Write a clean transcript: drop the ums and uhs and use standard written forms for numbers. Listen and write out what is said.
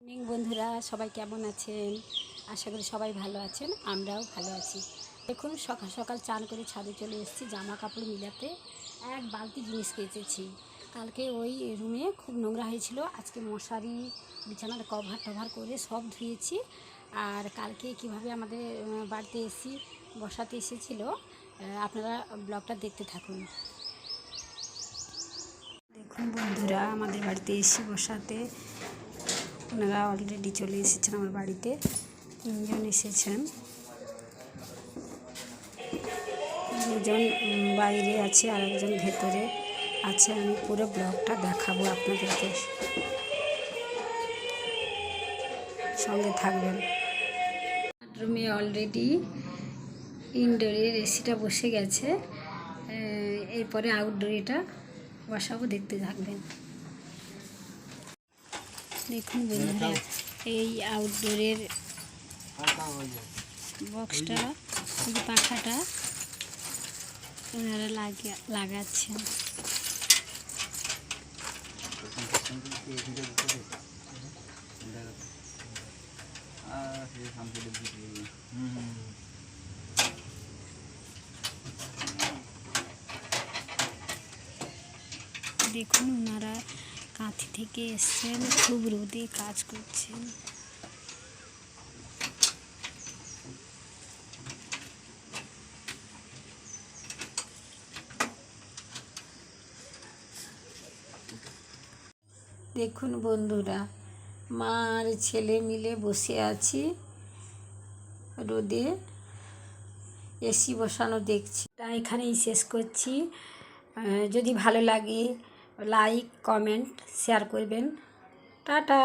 বন্ধুরা সবাই কেমন আছেন? আশা করি সবাই ভালো আছেন, আমরাও ভালো আছি। দেখুন সকাল সকাল চান করে ছাদে চলে এসেছি জামা কাপড় মিলাতে। এক বালতি জিনিস কেচেছি। কালকে ওই রুমে খুব নোংরা হয়েছিল, আজকে মশারি বিছানার কভার টভার করে সব ধুয়েছি। আর কালকে কিভাবে আমাদের বাড়িতে এসি বসাতে এসেছিল, আপনারা ব্লগটা দেখতে থাকুন। দেখুন বন্ধুরা, আমাদের বাড়িতে এসি বসাতে ওনারা অলরেডি চলে এসেছেন আমার বাড়িতে। 3 জন এসেছেন, 2 জন বাইরে আছে আর একজন ভেতরে আছে। আমি পুরো ব্লগটা দেখাবো আপনাদেরকে, সঙ্গে থাকবেন। রুমে অলরেডি ইনডোরের এসিটা বসে গেছে, এরপরে আউটডোরেটা বসাবো, দেখতে থাকবেন। দেখুন বন্ধুরা, এই আউটডোরের বক্সটা, এই পাখাটা ওনারা লাগাচ্ছেন। দেখুন ওনারা কাঁথি থেকে এসছেন, খুব রোদে কাজ করছেন। দেখুন বন্ধুরা, মা আর ছেলে মিলে বসে আছি রোদে, এসি বসানো দেখছি। তাই এখানেই শেষ করছি। যদি ভালো লাগে লাইক কমেন্ট শেয়ার করবেন। টাটা।